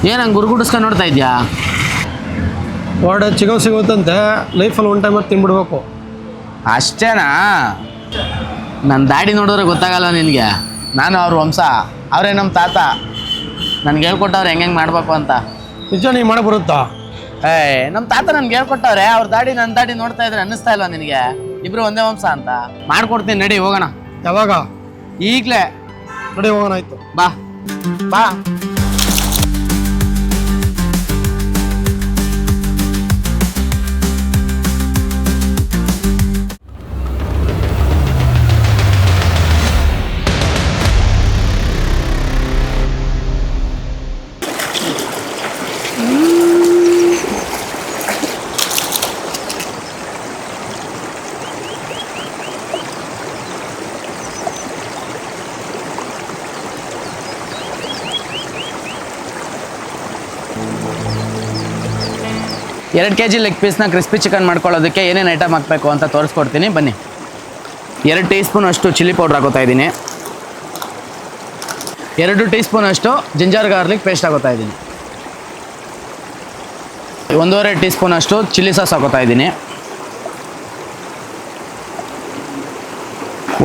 ಏನು ಹಂಗೆ ಗುರುಗುಡಿಸ್ಕೊಂಡು ನೋಡ್ತಾ ಇದೆಯಾ? ಹೊರಡೆ ಚಿಕನ್ ಸಿಗುತ್ತಂತೆ, ಲೈಫಲ್ಲಿ ಒನ್ ಟೈಮ್ ತಿನ್ಬಿಡ್ಬೇಕು. ಅಷ್ಟೇನಾ? ನನ್ನ ದಾಡಿ ನೋಡಿದ್ರೆ ಗೊತ್ತಾಗಲ್ಲ ನಿನಗೆ. ನಾನು ಅವ್ರ ವಂಶ, ಅವರೇ ನಮ್ಮ ತಾತ. ನನ್ಗೆ ಹೇಳ್ಕೊಟ್ಟವ್ರೆ ಹೆಂಗೆ ಮಾಡ್ಬೇಕು ಅಂತ. ನಿಜ ನೀವು ಮಾಡಕ್ಕೆ ಬರುತ್ತಾ? ನಮ್ಮ ತಾತ ನನ್ಗೆ ಹೇಳ್ಕೊಟ್ಟವ್ರೆ. ಅವ್ರ ದಾಡಿ ನನ್ನ ದಾಡಿ ನೋಡ್ತಾ ಇದ್ರೆ ಅನ್ನಿಸ್ತಾ ಇಲ್ವಾ ನಿನಗೆ ಇಬ್ರು ಒಂದೇ ವಂಶ ಅಂತ? ಮಾಡ್ಕೊಡ್ತೀನಿ, ನಡಿ ಹೋಗೋಣ. ಯಾವಾಗ? ಈಗಲೇ ನಡಿ ಹೋಗೋಣ. ಆಯ್ತು, ಬಾ ಬಾ. ಎರಡು ಕೆಜಿ ಲೆಗ್ ಪೀಸ್ನ ಕ್ರಿಸ್ಪಿ ಚಿಕನ್ ಮಾಡ್ಕೊಳ್ಳೋದಕ್ಕೆ ಏನೇನು ಐಟಮ್ ಹಾಕಬೇಕು ಅಂತ ತೋರಿಸ್ಕೊಡ್ತೀನಿ, ಬನ್ನಿ. 2 ಟೀ ಸ್ಪೂನ್ ಅಷ್ಟು ಚಿಲ್ಲಿ ಪೌಡ್ರ್ ಹಾಕೋತಾ ಇದ್ದೀನಿ. 2 ಟೀ ಸ್ಪೂನ್ ಅಷ್ಟು ಜಿಂಜರ್ ಗಾರ್ಲಿಕ್ ಪೇಸ್ಟ್ ಹಾಕೋತಾ ಇದ್ದೀನಿ. 1.5 ಟೀ ಸ್ಪೂನ್ ಅಷ್ಟು ಚಿಲ್ಲಿ ಸಾಸ್ ಹಾಕೋತಾ ಇದ್ದೀನಿ.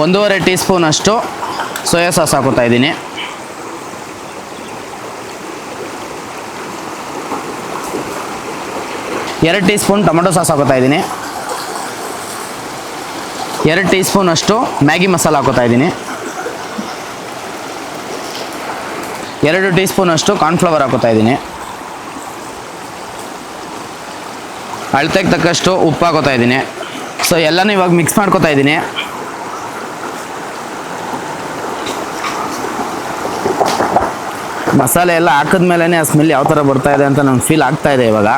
1.5 ಟೀ ಸ್ಪೂನ್ ಅಷ್ಟು ಸೋಯಾ ಸಾಸ್ ಹಾಕೋತಾ ಇದ್ದೀನಿ. 2 ಟೀ ಸ್ಪೂನ್ ಟೊಮೆಟೊ ಸಾಸ್ ಹಾಕೋತಾ ಇದ್ದೀನಿ. 2 ಟೀ ಸ್ಪೂನ್ ಅಷ್ಟು ಮ್ಯಾಗಿ ಮಸಾಲ ಹಾಕೋತಾ ಇದ್ದೀನಿ. 2 ಟೀ ಸ್ಪೂನ್ ಅಷ್ಟು ಕಾರ್ನ್ಫ್ಲವರ್ ಹಾಕೋತಾ ಇದ್ದೀನಿ. ಅಳತೆಗೆ ತಕ್ಕಷ್ಟು ಉಪ್ಪು ಹಾಕೋತಾ ಇದ್ದೀನಿ. ಸೊ ಎಲ್ಲನೂ ಇವಾಗ ಮಿಕ್ಸ್ ಮಾಡ್ಕೋತಾ ಇದ್ದೀನಿ. ಮಸಾಲೆ ಎಲ್ಲ ಹಾಕಿದ್ಮೇಲೆ ಆ ಸ್ಮೆಲ್ ಯಾವ ಥರ ಬರ್ತಾ ಇದೆ ಅಂತ ನಂಗೆ ಫೀಲ್ ಆಗ್ತಾ ಇದೆ ಇವಾಗ.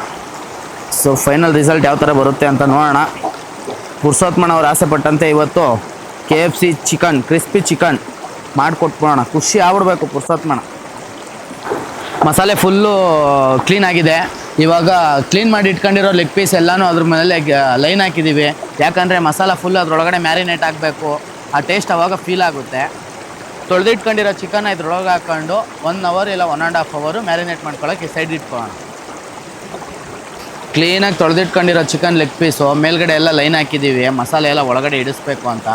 ಸೊ ಫೈನಲ್ ರಿಸಲ್ಟ್ ಯಾವ ಥರ ಬರುತ್ತೆ ಅಂತ ನೋಡೋಣ. ಪುರುಷೋತ್ತಮಣ್ಣ ಅವ್ರು ಆಸೆ ಪಟ್ಟಂತೆ ಇವತ್ತು KFC ಚಿಕನ್, ಕ್ರಿಸ್ಪಿ ಚಿಕನ್ ಮಾಡಿಕೊಟ್ಬಿಡೋಣ. ಖುಷಿ ಆಗ್ಬಿಡ್ಬೇಕು ಪುರುಷೋತ್ತಮಣ್ಣ. ಮಸಾಲೆ ಫುಲ್ಲು ಕ್ಲೀನ್ ಆಗಿದೆ. ಇವಾಗ ಕ್ಲೀನ್ ಮಾಡಿ ಇಟ್ಕೊಂಡಿರೋ ಲೆಗ್ ಪೀಸ್ ಎಲ್ಲನೂ ಅದ್ರ ಮೇಲೆ ಲೈನ್ ಹಾಕಿದ್ದೀವಿ. ಯಾಕಂದರೆ ಮಸಾಲ ಫುಲ್ ಅದ್ರೊಳಗಡೆ ಮ್ಯಾರಿನೇಟ್ ಆಗಬೇಕು. ಆ ಟೇಸ್ಟ್ ಅವಾಗ ಫೀಲ್ ಆಗುತ್ತೆ. ತೊಳೆದಿಟ್ಕೊಂಡಿರೋ ಚಿಕನ್ ಇದ್ರೊಳಗೆ ಹಾಕ್ಕೊಂಡು 1 ಅವರ್ ಇಲ್ಲ 1.5 ಅವರ್ ಮ್ಯಾರಿನೇಟ್ ಮಾಡ್ಕೊಳ್ಳೋಕ್ಕೆ ಸೈಡ್ ಇಟ್ಕೊಳ್ಳೋಣ. ಕ್ಲೀನಾಗಿ ತೊಳೆದಿಟ್ಕೊಂಡಿರೋ ಚಿಕನ್ ಲೆಗ್ ಪೀಸು ಮೇಲ್ಗಡೆ ಎಲ್ಲ ಲೈನ್ ಹಾಕಿದ್ದೀವಿ. ಮಸಾಲೆ ಎಲ್ಲ ಒಳಗಡೆ ಇಡಿಸ್ಬೇಕು ಅಂತ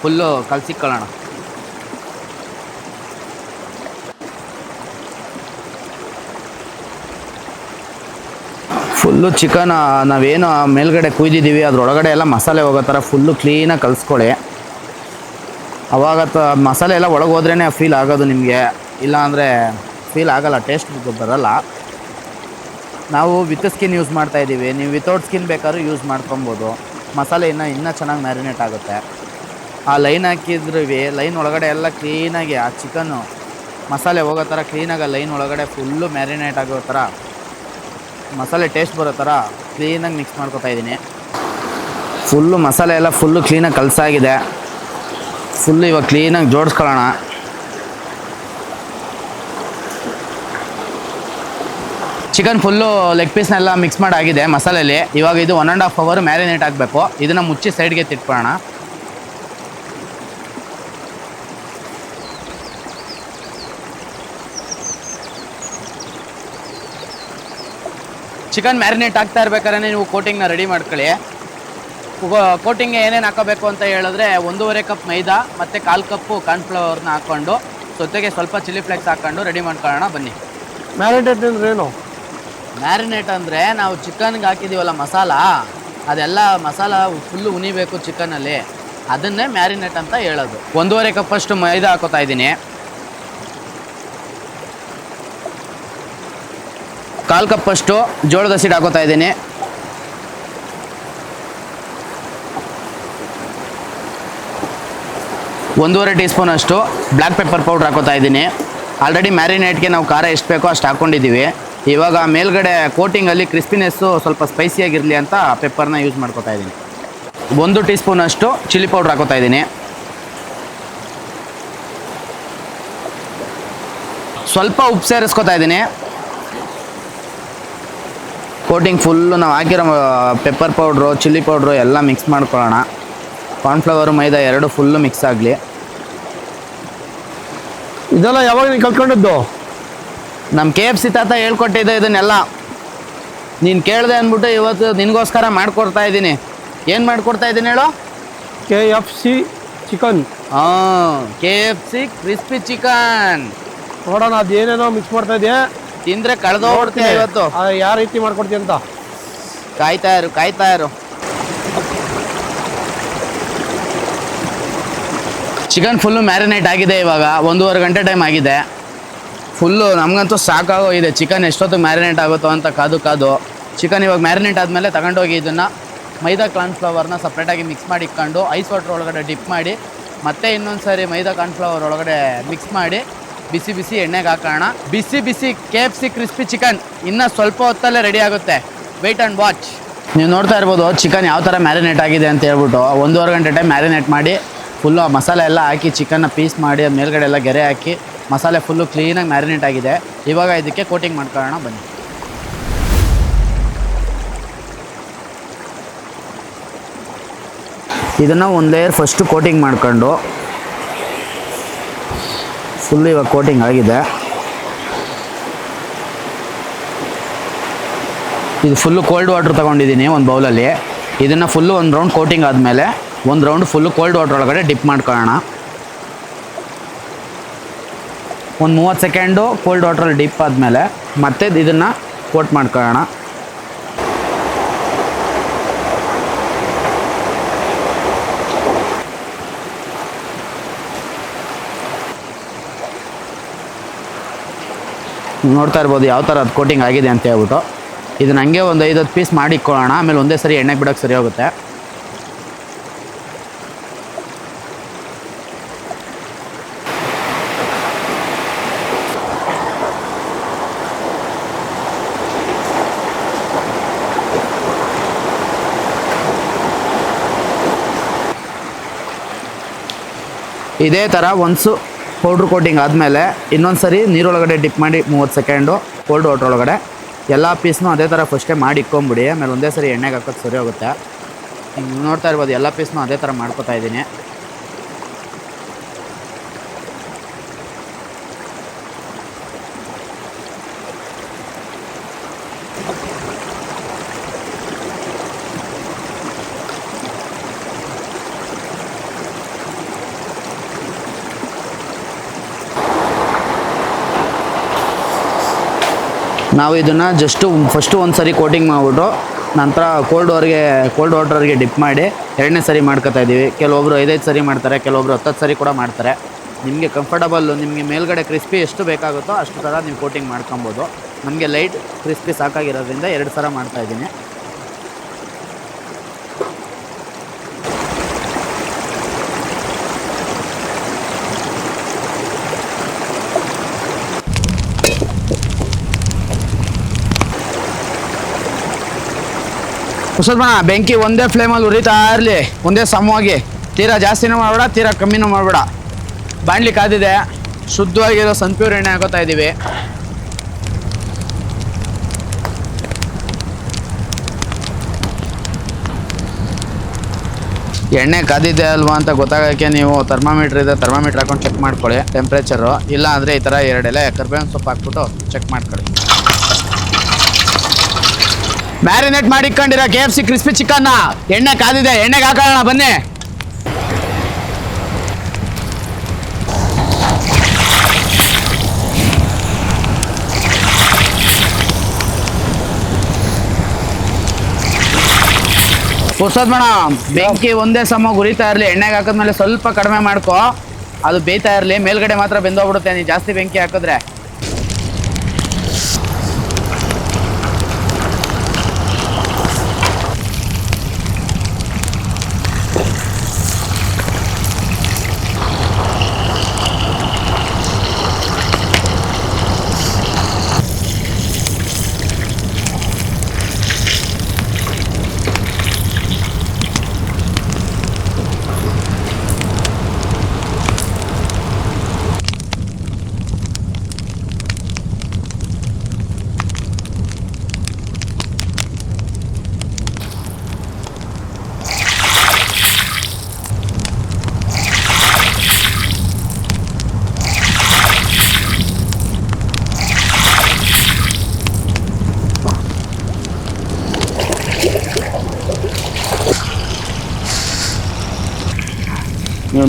ಫುಲ್ಲು ಕಲಸಿಕೊಳ್ಳೋಣ. ಫುಲ್ಲು ಚಿಕನ್ ನಾವೇನು ಮೇಲ್ಗಡೆ ಕುಯ್ದಿದ್ದೀವಿ ಅದ್ರೊಳಗಡೆ ಎಲ್ಲ ಮಸಾಲೆ ಹೋಗೋ ಥರ ಫುಲ್ಲು ಕ್ಲೀನಾಗಿ ಕಲಿಸ್ಕೊಳ್ಳಿ. ಅವಾಗ ಮಸಾಲೆ ಎಲ್ಲ ಒಳಗೆ ಹೋದ್ರೇ ಫೀಲ್ ಆಗೋದು ನಿಮಗೆ. ಇಲ್ಲ ಅಂದರೆ ಫೀಲ್ ಆಗೋಲ್ಲ, ಟೇಸ್ಟ್ ಬರಲ್ಲ. ನಾವು ವಿತ್ ಸ್ಕಿನ್ ಯೂಸ್ ಮಾಡ್ತಾಯಿದ್ದೀವಿ. ನೀವು ವಿತೌಟ್ ಸ್ಕಿನ್ ಬೇಕಾದ್ರೂ ಯೂಸ್ ಮಾಡ್ಕೊಬೋದು. ಮಸಾಲೆ ಇನ್ನೂ ಚೆನ್ನಾಗಿ ಮ್ಯಾರಿನೇಟ್ ಆಗುತ್ತೆ. ಆ ಲೈನ್ ಹಾಕಿದ್ರೂ ಲೈನ್ ಒಳಗಡೆ ಎಲ್ಲ ಕ್ಲೀನಾಗಿ ಆ ಚಿಕನ್ನು ಮಸಾಲೆ ಹೋಗೋ ಥರ ಕ್ಲೀನಾಗಿ ಆ ಲೈನ್ ಒಳಗಡೆ ಫುಲ್ಲು ಮ್ಯಾರಿನೇಟ್ ಆಗೋ ಥರ ಮಸಾಲೆ ಟೇಸ್ಟ್ ಬರೋ ಥರ ಕ್ಲೀನಾಗಿ ಮಿಕ್ಸ್ ಮಾಡ್ಕೊತಾ ಇದ್ದೀನಿ. ಫುಲ್ಲು ಮಸಾಲೆ ಎಲ್ಲ ಫುಲ್ಲು ಕ್ಲೀನಾಗಿ ಕಲಸಾಗಿದೆ. ಫುಲ್ಲು ಇವಾಗ ಕ್ಲೀನಾಗಿ ಜೋಡಿಸ್ಕೊಳ್ಳೋಣ. ಚಿಕನ್ ಫುಲ್ಲು ಲೆಗ್ ಪೀಸ್ನೆಲ್ಲ ಮಿಕ್ಸ್ ಮಾಡಾಗಿದೆ ಮಸಾಲೆಯಲ್ಲಿ. ಇವಾಗ ಇದು 1.5 ಅವರ್ ಮ್ಯಾರಿನೇಟ್ ಆಗಬೇಕು. ಇದನ್ನು ಮುಚ್ಚಿ ಸೈಡ್ಗೆ ತಿಟ್ಕೊಳ್ಳೋಣ. ಚಿಕನ್ ಮ್ಯಾರಿನೇಟ್ ಆಗ್ತಾ ಇರ್ಬೇಕಾದ್ರೆ ನೀವು ಕೋಟಿಂಗ್ನ ರೆಡಿ ಮಾಡ್ಕೊಳ್ಳಿ. ಕೋಟಿಂಗ್ಗೆ ಏನೇನು ಹಾಕೋಬೇಕು ಅಂತ ಹೇಳಿದ್ರೆ 1.5 ಕಪ್ ಮೈದಾ ಮತ್ತು 1/4 ಕಪ್ಪು ಕಾರ್ನ್ಫ್ಲವರ್ನ ಹಾಕ್ಕೊಂಡು ಜೊತೆಗೆ ಸ್ವಲ್ಪ ಚಿಲ್ಲಿ ಫ್ಲೇಕ್ಸ್ ಹಾಕ್ಕೊಂಡು ರೆಡಿ ಮಾಡ್ಕೊಳ್ಳೋಣ. ಬನ್ನಿ. ಮ್ಯಾರಿನೇಟ್ ಅಂದ್ರೆ ಏನು? ಮ್ಯಾರಿನೇಟ್ ಅಂದರೆ ನಾವು ಚಿಕನ್ಗೆ ಹಾಕಿದ್ದೀವಲ್ಲ ಮಸಾಲ, ಅದೆಲ್ಲ ಮಸಾಲ ಫುಲ್ಲು ಉನಿಬೇಕು ಚಿಕನಲ್ಲಿ, ಅದನ್ನೇ ಮ್ಯಾರಿನೇಟ್ ಅಂತ ಹೇಳೋದು. 1.5 ಕಪ್ಪಷ್ಟು ಮೈದಾ ಹಾಕೋತಾ ಇದ್ದೀನಿ. 1/4 ಕಪ್ಪಷ್ಟು ಜೋಳದ ಹಸಿಟ್ಟು ಹಾಕೋತಾ ಇದ್ದೀನಿ. 1.5 ಟೀ ಸ್ಪೂನ್ ಅಷ್ಟು ಬ್ಲ್ಯಾಕ್ ಪೆಪ್ಪರ್ ಪೌಡ್ರ್ ಹಾಕೋತಾ ಇದ್ದೀನಿ. ಆಲ್ರೆಡಿ ಮ್ಯಾರಿನೇಟ್ಗೆ ನಾವು ಖಾರ ಎಷ್ಟು ಬೇಕೋ ಅಷ್ಟು ಹಾಕ್ಕೊಂಡಿದ್ದೀವಿ. ಇವಾಗ ಮೇಲ್ಗಡೆ ಕೋಟಿಂಗಲ್ಲಿ ಕ್ರಿಸ್ಪಿನೆಸ್ಸು ಸ್ವಲ್ಪ ಸ್ಪೈಸಿಯಾಗಿರಲಿ ಅಂತ ಪೆಪ್ಪರ್ನ ಯೂಸ್ ಮಾಡ್ಕೋತಾ ಇದ್ದೀನಿ. 1 ಟೀ ಸ್ಪೂನ್ ಅಷ್ಟು ಚಿಲ್ಲಿ ಪೌಡ್ರ್ ಹಾಕೋತಾ ಇದ್ದೀನಿ. ಸ್ವಲ್ಪ ಉಪ್ಪು ಸೇರಿಸ್ಕೊತಾ ಇದ್ದೀನಿ. ಕೋಟಿಂಗ್ ಫುಲ್ಲು ನಾವು ಹಾಕಿರೋ ಪೆಪ್ಪರ್ ಪೌಡ್ರು ಚಿಲ್ಲಿ ಪೌಡ್ರು ಎಲ್ಲ ಮಿಕ್ಸ್ ಮಾಡ್ಕೊಳ್ಳೋಣ. ಕಾರ್ನ್ಫ್ಲವರು ಮೈದಾ ಎರಡು ಫುಲ್ಲು ಮಿಕ್ಸ್ ಆಗಲಿ. ಇದೆಲ್ಲ ಯಾವಾಗ ನೀವು ಕಲ್ತ್ಕೊಂಡದ್ದು? ನಮ್ಮ KFC ತಾತ ಹೇಳ್ಕೊಟ್ಟಿದ್ದೆ ಇದನ್ನೆಲ್ಲ. ನೀನು ಕೇಳಿದೆ ಅಂದ್ಬಿಟ್ಟು ಇವತ್ತು ನಿನಗೋಸ್ಕರ ಮಾಡಿಕೊಡ್ತಾ ಇದ್ದೀನಿ. ಏನು ಮಾಡಿಕೊಡ್ತಾ ಇದ್ದೀನಿ ಹೇಳು? KFC chicken. ಹಾಂ, KFC ಕ್ರಿಸ್ಪಿ ಚಿಕನ್. ನೋಡೋಣ, ಅದು ಏನೇನೋ ಮಿಕ್ಸ್ ಮಾಡ್ತಾ ಇದೆಯಾ, ತಿಂದರೆ ಕಳೆದೋಗ್ಬಿಡ್ತೀಯ ಇವತ್ತು. ಯಾವ ರೀತಿ ಮಾಡ್ಕೊಡ್ತೀಯ ಅಂತ ಕಾಯ್ತಾ ಇರು. ಚಿಕನ್ ಫುಲ್ಲು ಮ್ಯಾರಿನೇಟ್ ಆಗಿದೆ. ಇವಾಗ 1.5 ಗಂಟೆ ಟೈಮ್ ಆಗಿದೆ. ಫುಲ್ಲು ನಮಗಂತೂ ಸಾಕಾಗೋಗಿದೆ ಚಿಕನ್ ಎಷ್ಟೊತ್ತು ಮ್ಯಾರಿನೇಟ್ ಆಗುತ್ತೋ ಅಂತ ಕಾದು. ಚಿಕನ್ ಇವಾಗ ಮ್ಯಾರಿನೇಟ್ ಆದಮೇಲೆ ತಗೊಂಡೋಗಿ ಇದನ್ನು ಮೈದಾ ಕಾರ್ನ್ಫ್ಲವರ್ನ ಸಪ್ರೇಟಾಗಿ ಮಿಕ್ಸ್ ಮಾಡಿ ಇಟ್ಕೊಂಡು ಐಸ್ ವಾಟ್ರ್ ಒಳಗಡೆ ಡಿಪ್ ಮಾಡಿ ಮತ್ತೆ ಇನ್ನೊಂದು ಸಾರಿ ಮೈದಾ ಕಾರ್ನ್ಫ್ಲವರ್ ಒಳಗಡೆ ಮಿಕ್ಸ್ ಮಾಡಿ ಬಿಸಿ ಎಣ್ಣೆಗೆ ಹಾಕೋಣ. ಬಿಸಿ KFC ಕ್ರಿಸ್ಪಿ ಚಿಕನ್ ಇನ್ನೂ ಸ್ವಲ್ಪ ಹೊತ್ತಲ್ಲೇ ರೆಡಿ ಆಗುತ್ತೆ. Wait and watch. ನೀವು ನೋಡ್ತಾ ಇರ್ಬೋದು ಚಿಕನ್ ಯಾವ ಥರ ಮ್ಯಾರಿನೇಟ್ ಆಗಿದೆ ಅಂತ ಹೇಳ್ಬಿಟ್ಟು 1.5 ಗಂಟೆ ಟೈಮ್ ಮ್ಯಾರಿನೇಟ್ ಮಾಡಿ ಫುಲ್ಲು ಮಸಾಲೆ ಎಲ್ಲ ಹಾಕಿ ಚಿಕನ್ನ ಪೀಸ್ ಮಾಡಿ ಅದು ಮೇಲ್ಗಡೆ ಎಲ್ಲ ಗೆರೆ ಹಾಕಿ ಮಸಾಲೆ ಫುಲ್ಲು ಕ್ಲೀನಾಗಿ ಮ್ಯಾರಿನೇಟ್ ಆಗಿದೆ. ಇವಾಗ ಇದಕ್ಕೆ ಕೋಟಿಂಗ್ ಮಾಡ್ಕೊಳ್ಳೋಣ ಬನ್ನಿ. ಇದನ್ನು ಒಂದು ಲೇಯರ್ ಫಸ್ಟು ಕೋಟಿಂಗ್ ಮಾಡ್ಕೊಂಡು ಫುಲ್ಲು ಇವಾಗ ಕೋಟಿಂಗ್ ಆಗಿದೆ. ಇದು ಫುಲ್ಲು ಕೋಲ್ಡ್ ವಾಟ್ರ್ ತೊಗೊಂಡಿದ್ದೀನಿ ಒಂದು ಬೌಲಲ್ಲಿ. ಇದನ್ನು ಫುಲ್ಲು ಒಂದು ರೌಂಡ್ ಕೋಟಿಂಗ್ ಆದಮೇಲೆ ಒಂದು ರೌಂಡ್ ಫುಲ್ಲು ಕೋಲ್ಡ್ ವಾಟ್ರ್ ಒಳಗಡೆ ಡಿಪ್ ಮಾಡ್ಕೊಳ್ಳೋಣ. ಒಂದು 30 ಸೆಕೆಂಡು ಕೋಲ್ಡ್ ವಾಟ್ರಲ್ಲಿ ಡಿಪ್ ಆದಮೇಲೆ ಮತ್ತೆ ಇದನ್ನು ಕೋಟ್ ಮಾಡ್ಕೊಳ್ಳೋಣ. ನೋಡ್ತಾ ಇರ್ಬೋದು ಯಾವ ಥರ ಅದು ಕೋಟಿಂಗ್ ಆಗಿದೆ ಅಂತ ಹೇಳ್ಬಿಟ್ಟು. ಇದನ್ನ ಹಂಗೆ ಒಂದು 5-10 ಪೀಸ್ ಮಾಡಿ ಇಟ್ಕೊಳ್ಳೋಣ. ಆಮೇಲೆ ಒಂದೇ ಸರಿ ಎಣ್ಣೆಗೆ ಬಿಡೋಕ್ಕೆ ಸರಿ ಹೋಗುತ್ತೆ. ಇದೇ ಥರ ಒನ್ಸು ಪೌಡ್ರ್ ಕೋಟಿಂಗ್ ಆದಮೇಲೆ ಇನ್ನೊಂದು ಸರಿ ನೀರೊಳಗಡೆ ಡಿಪ್ ಮಾಡಿ 30 ಸೆಕೆಂಡು ಕೋಲ್ಡ್ ವಾಟ್ರ್ ಒಳಗಡೆ ಎಲ್ಲ ಪೀಸ್ನೂ ಅದೇ ಥರ ಫಸ್ಟೇ ಮಾಡಿ ಇಟ್ಕೊಂಬಿಡಿ. ಆಮೇಲೆ ಒಂದೇ ಸರಿ ಎಣ್ಣೆಗೆ ಹಾಕೋಕ್ಕೆ ಸರಿ ಹೋಗುತ್ತೆ. ನೋಡ್ತಾ ಇರ್ಬೋದು ಎಲ್ಲ ಪೀಸ್ನೂ ಅದೇ ಥರ ಮಾಡ್ಕೊತಾ ಇದ್ದೀನಿ. ನಾವು ಇದನ್ನು ಫಸ್ಟು ಒಂದು ಸರಿ ಕೋಟಿಂಗ್ ಮಾಡಿಬಿಟ್ಟು ನಂತರ ಕೋಲ್ಡ್ ವಾಟ್ರಿಗೆ ಡಿಪ್ ಮಾಡಿ 2ನೇ ಸರಿ ಮಾಡ್ಕೊತಾ ಇದ್ದೀವಿ. ಕೆಲವೊಬ್ಬರು 5 ಸರಿ ಮಾಡ್ತಾರೆ, ಕೆಲವೊಬ್ಬರು 10 ಸರಿ ಕೂಡ ಮಾಡ್ತಾರೆ. ನಿಮಗೆ ಕಂಫರ್ಟಬಲ್ಲು, ನಿಮಗೆ ಮೇಲ್ಗಡೆ ಕ್ರಿಸ್ಪಿ ಎಷ್ಟು ಬೇಕಾಗುತ್ತೋ ಅಷ್ಟು ಥರ ನೀವು ಕೋಟಿಂಗ್ ಮಾಡ್ಕೊಬೋದು. ನಮಗೆ ಲೈಟ್ ಕ್ರಿಸ್ಪಿ ಸಾಕಾಗಿರೋದ್ರಿಂದ 2 ಸಲ ಮಾಡ್ತಾಯಿದ್ದೀನಿ. ಸ್ವಲ್ಪ ಬೆಂಕಿ ಒಂದೇ ಫ್ಲೇಮಲ್ಲಿ ಉರಿತಾ ಇರಲಿ, ಒಂದೇ ಸಮವಾಗಿ. ತೀರಾ ಜಾಸ್ತಿನೂ ಮಾಡಬೇಡ, ತೀರಾ ಕಮ್ಮಿನೂ ಮಾಡಬೇಡ. ಬಾಣಲಿ ಕಾದಿದೆ, ಶುದ್ಧವಾಗಿರೋ ಸನ್ಪ್ಯೂರ್ ಎಣ್ಣೆ ಹಾಕೋತಾ ಇದ್ದೀವಿ. ಎಣ್ಣೆ ಕಾದಿದೆ ಅಲ್ವಾ ಅಂತ ಗೊತ್ತಾಗೋಕ್ಕೆ ನೀವು ಥರ್ಮಾಮೀಟ್ರ್ ಇದೆ, ಥರ್ಮಾಮೀಟ್ರ್ ಹಾಕೊಂಡು ಚೆಕ್ ಮಾಡ್ಕೊಳ್ಳಿ ಟೆಂಪ್ರೇಚರು. ಇಲ್ಲ ಅಂದರೆ ಈ ಥರ 2 ಎಲೆ ಕರ್ಬೇವಿನ ಸೊಪ್ಪು ಹಾಕ್ಬಿಟ್ಟು ಚೆಕ್ ಮಾಡ್ಕೊಳ್ಳಿ. ಮ್ಯಾರಿನೇಟ್ ಮಾಡಿಕೊಂಡಿರೋ KFC ಕ್ರಿಸ್ಪಿ ಚಿಕನ್ನ ಎಣ್ಣೆ ಕಾದಿದೆ, ಎಣ್ಣೆಗೆ ಹಾಕೋಣ ಬನ್ನಿ. ಹೊಸದ್ ಮೇಡಮ್, ಬೆಂಕಿ ಒಂದೇ ಸಮ ಉರಿತಾ ಇರಲಿ. ಎಣ್ಣೆಗೆ ಹಾಕಿದ್ಮೇಲೆ ಸ್ವಲ್ಪ ಕಡಿಮೆ ಮಾಡ್ಕೊ, ಅದು ಬೇಯ್ತಾ ಇರಲಿ. ಮೇಲ್ಗಡೆ ಮಾತ್ರ ಬೆಂದೋಗ್ಬಿಡುತ್ತೆ ನೀವು ಜಾಸ್ತಿ ಬೆಂಕಿ ಹಾಕಿದ್ರೆ.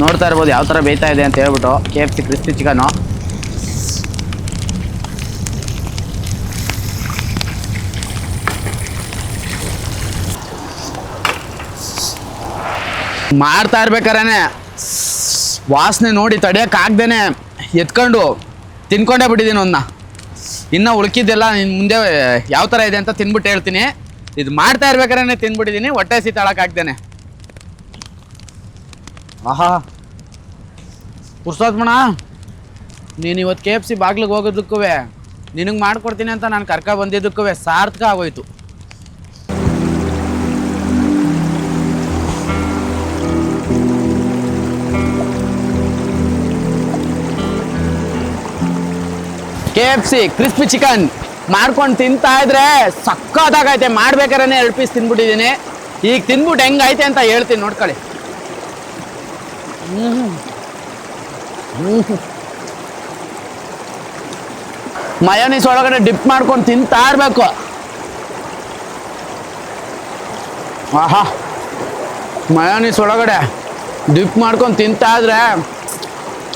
ನೋಡ್ತಾ ಇರ್ಬೋದು ಯಾವ ಥರ ಬೇಯ್ತಾ ಇದೆ ಅಂತ ಹೇಳ್ಬಿಟ್ಟು KFC ಕ್ರಿಸ್ಪಿ ಚಿಕನು. ಮಾಡ್ತಾ ಇರ್ಬೇಕಾರೆ ವಾಸನೆ ನೋಡಿ ತಡೆಯೋಕ್ಕಾಗ್ದೇನೆ ಎತ್ಕೊಂಡು ತಿನ್ಕೊಂಡೇ ಬಿಟ್ಟಿದ್ದೀನಿ ಒಂದನ್ನ. ಇನ್ನೂ ಉಳ್ಕಿದ್ದೆಲ್ಲ ನಿನ್ನ ಮುಂದೆ ಯಾವ ಥರ ಇದೆ ಅಂತ ತಿನ್ಬಿಟ್ಟು ಹೇಳ್ತೀನಿ. ಇದು ಮಾಡ್ತಾ ಇರ್ಬೇಕಾರೆ ತಿನ್ಬಿಟ್ಟಿದ್ದೀನಿ, ಹೊಟ್ಟೆ ಸೀತಾಳಕ್ಕಾಗ್ದೇನೆ. ಆಹಾ ಪುರ್ಸೋತ್ಮಣ, ನೀನು ಇವತ್ತು KFC ಬಾಗ್ಲಿಗೆ ಹೋಗೋದಕ್ಕೂ ನಿನಗೆ ಮಾಡ್ಕೊಡ್ತೀನಿ ಅಂತ ನಾನು ಕರ್ಕ ಬಂದಿದ್ದಕ್ಕೂ ಸಾರ್ಥಕ ಆಗೋಯ್ತು. KFC ಕ್ರಿಸ್ಪಿ ಚಿಕನ್ ಮಾಡ್ಕೊಂಡು ತಿಂತಾ ಇದ್ರೆ ಸಕ್ಕತ್ತಾಗೈತೆ. ಮಾಡ್ಬೇಕಾರೆ 2 ಪೀಸ್ ತಿನ್ಬಿಟ್ಟಿದ್ದೀನಿ. ಈಗ ತಿನ್ಬಿಟ್ಟು ಹೆಂಗೈತೆ ಅಂತ ಹೇಳ್ತೀನಿ ನೋಡ್ಕೊಳ್ಳಿ. ಮಯೋನೀಸ್ ಒಳಗಡೆ ಡಿಪ್ ಮಾಡ್ಕೊಂಡು ತಿಂತಾ ಇರ್ಬೇಕು. ಆಹಾ ಮಯೋನೀಸ್ ಒಳಗಡೆ ಡಿಪ್ ಮಾಡ್ಕೊಂಡು ತಿಂತಾ ಇದ್ರೆ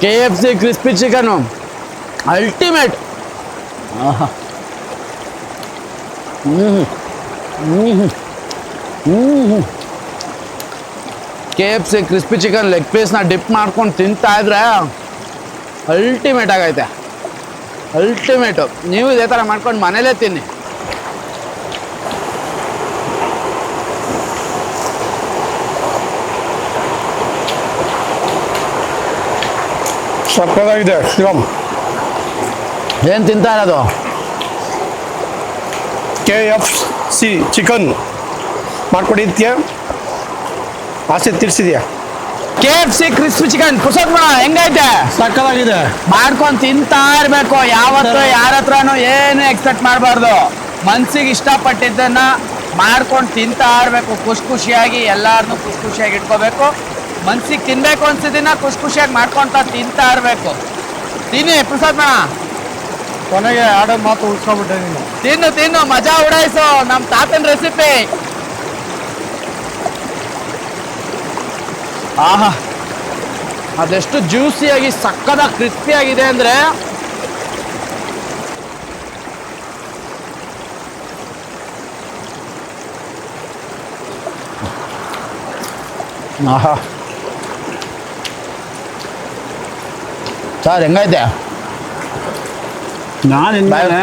KFC ಕ್ರಿಸ್ಪಿ ಚಿಕನು ಅಲ್ಟಿಮೇಟ್. ಆಹಾ KFC ಕ್ರಿಸ್ಪಿ ಚಿಕನ್ ಲೆಗ್ ಪೀಸ್ನ ಡಿಪ್ ಮಾಡ್ಕೊಂಡು ತಿಂತಾ ಇದ್ರೆ ಅಲ್ಟಿಮೇಟ್ ಆಗೈತೆ, ಅಲ್ಟಿಮೇಟು. ನೀವು ಇದೇ ಥರ ಮಾಡ್ಕೊಂಡು ಮನೇಲೇ ತಿನ್ನಿ. ಸಕ್ಕತ್ತಾಗಿದೆ ಶಿವಮ್. ಏನು ತಿಂತಾ ಇರೋದು? KFC ಚಿಕನ್ ಮಾಡ್ಕೊಡಿದ್ಯಾ, ಆಸೆ ತೀರ್ಸಿದ್ಯಾ? KFC ಕ್ರಿಸ್ಪಿ ಚಿಕನ್ ಪುಸೋತ್ಮ ಹೆಂಗೈತೆ? ಸಕ್ಕತ್ತಾಗಿದೆ. ಮಾಡ್ಕೊಂಡು ತಿಂತಾ ಇರಬೇಕು. ಯಾವತ್ತೂ ಯಾರ ಹತ್ರನೂ ಏನು ಎಕ್ಸ್ಪೆಕ್ಟ್ ಮಾಡಬಾರ್ದು. ಮನ್ಸಿಗೆ ಇಷ್ಟಪಟ್ಟಿದ್ದನ್ನ ಮಾಡ್ಕೊಂಡು ತಿಂತಾ ಇರಬೇಕು. ಖುಷಿಯಾಗಿ ಎಲ್ಲಾರನ್ನೂ ಖುಷಿಯಾಗಿ ಇಟ್ಕೋಬೇಕು. ಮನ್ಸಿಗೆ ತಿನ್ಬೇಕು ಅನ್ಸಿದ್ದನ್ನ ಖುಷಿಯಾಗಿ ಮಾಡ್ಕೊತ ತಿಂತಾ ಇರಬೇಕು. ತಿನ್ನಿ ಪುಸೋತ್ಮ. ಕೊನೆಗೆ ಆಡೋ ಮಾತು ಉಳ್ಸ್ಕೊಬಿಟ್ಟೆ ನೀನು. ತಿನ್ನು ತಿನ್ನು, ಮಜಾ ಉಡಾಯಿಸು. ನಮ್ಮ ತಾತನ ರೆಸಿಪಿ. ಆಹಾ ಅದೆಷ್ಟು ಜ್ಯೂಸಿಯಾಗಿ ಸಕ್ಕದಾಗಿ ಕ್ರಿಸ್ಪಿ ಆಗಿದೆ ಅಂದರೆ ಆಹಾ ಸರ್ ಹೆಂಗೈತೆ? ನಾನು ಇನ್ಮೇಲೆ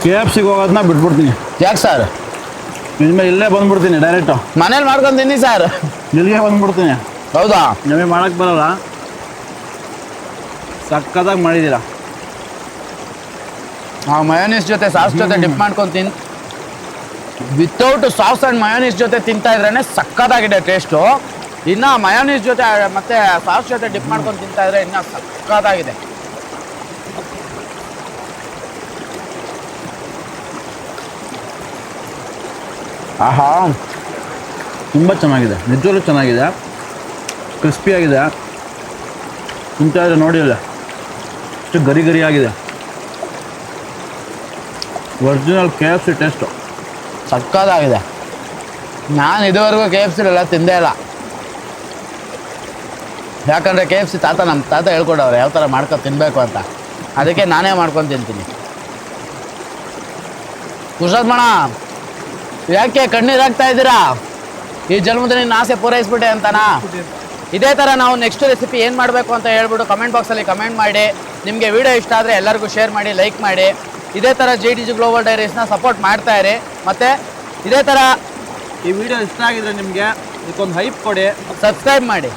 KFCಗೆ ಹೋಗೋದನ್ನ ಬಿಟ್ಬಿಡ್ತೀನಿ. ಯಾಕೆ ಸರ್? ಇನ್ಮೇಲೆ ಇಲ್ಲೇ ಬಂದ್ಬಿಡ್ತೀನಿ ಡೈರೆಕ್ಟು. ಮನೇಲಿ ಮಾಡ್ಕೊಂಡು ತಿನ್ನಿ ಸರ್. ಇಲ್ಲಿಗೆ ಬಂದ್ಬಿಡ್ತೀನಿ. ಹೌದಾ? ನಿಮಗೆ ಮಾಡೋಕ್ಕೆ ಬರೋಲ್ಲ, ಸಕ್ಕತ್ತಾಗಿ ಮಾಡಿದ್ದೀರಾ. ಆ ಮಯೋನೀಸ್ ಜೊತೆ ಸಾಸ್ ಜೊತೆ ಡಿಪ್ ಮಾಡ್ಕೊಂಡು ತಿನ್ ವಿತೌಟ್ ಸಾಸ್ ಆ್ಯಂಡ್ ಮಯೋನೀಸ್ ಜೊತೆ ತಿಂತಾ ಇದ್ರೇ ಸಕ್ಕತ್ತಾಗಿದೆ ಟೇಸ್ಟು. ಇನ್ನು ಮಯೋನೀಸ್ ಜೊತೆ ಮತ್ತು ಸಾಸ್ ಜೊತೆ ಡಿಪ್ ಮಾಡ್ಕೊಂಡು ತಿಂತಾ ಇದ್ರೆ ಇನ್ನೂ ಸಕ್ಕತ್ತಾಗಿದೆ. ಆಹಾ ತುಂಬ ಚೆನ್ನಾಗಿದೆ, ನಿಜವಲ್ಲೂ ಚೆನ್ನಾಗಿದೆ, ಕ್ರಿಸ್ಪಿಯಾಗಿದೆ. ತಿಂತಾ ಇದ್ರೆ ನೋಡಿಲ್ಲ ಎಷ್ಟು ಗರಿ ಗರಿಯಾಗಿದೆ. ಒರಿಜಿನಲ್ KFC ಟೇಸ್ಟು ಸಕ್ಕತ್ತಾಗಿದೆ. ನಾನು ಇದುವರೆಗೂ KFC ಎಲ್ಲ ತಿಂದೇ ಇಲ್ಲ. ಯಾಕಂದರೆ KFC ನಮ್ಮ ತಾತ ಹೇಳ್ಕೊಡವ್ರೆ ಯಾವ ಥರ ಮಾಡ್ಕೊಂಡು ತಿನ್ನಬೇಕು ಅಂತ. ಅದಕ್ಕೆ ನಾನೇ ಮಾಡ್ಕೊಂಡು ತಿಂತೀನಿ. ಪುರುಷೋತ್ತಮಣ್ಣ ಯಾಕೆ ಕಣ್ಣೀರಾಗ್ತಾ ಇದ್ದೀರಾ? ಈ ಜನ್ಮದಲ್ಲಿ ನಿನ್ನ ಆಸೆ ಪೂರೈಸ್ಬಿಟ್ಟೆ ಅಂತನಾ? ಇದೇ ಥರ ನಾವು ನೆಕ್ಸ್ಟ್ ರೆಸಿಪಿ ಏನು ಮಾಡಬೇಕು ಅಂತ ಹೇಳ್ಬಿಟ್ಟು ಕಮೆಂಟ್ ಬಾಕ್ಸಲ್ಲಿ ಕಮೆಂಟ್ ಮಾಡಿ. ನಿಮಗೆ ವಿಡಿಯೋ ಇಷ್ಟ ಆದರೆ ಎಲ್ಲರಿಗೂ ಶೇರ್ ಮಾಡಿ, ಲೈಕ್ ಮಾಡಿ. ಇದೇ ಥರ JDG ಗ್ಲೋಬಲ್ ಡೈರೀಸ್ನ ಸಪೋರ್ಟ್ ಮಾಡ್ತಾ ಇರಿ. ಮತ್ತು ಇದೇ ಥರ ಈ ವಿಡಿಯೋ ಇಷ್ಟ ಆಗಿದ್ರೆ ನಿಮಗೆ ಇದಕ್ಕೊಂದು ಹೈಪ್ ಕೊಡಿ, ಸಬ್ಸ್ಕ್ರೈಬ್ ಮಾಡಿ.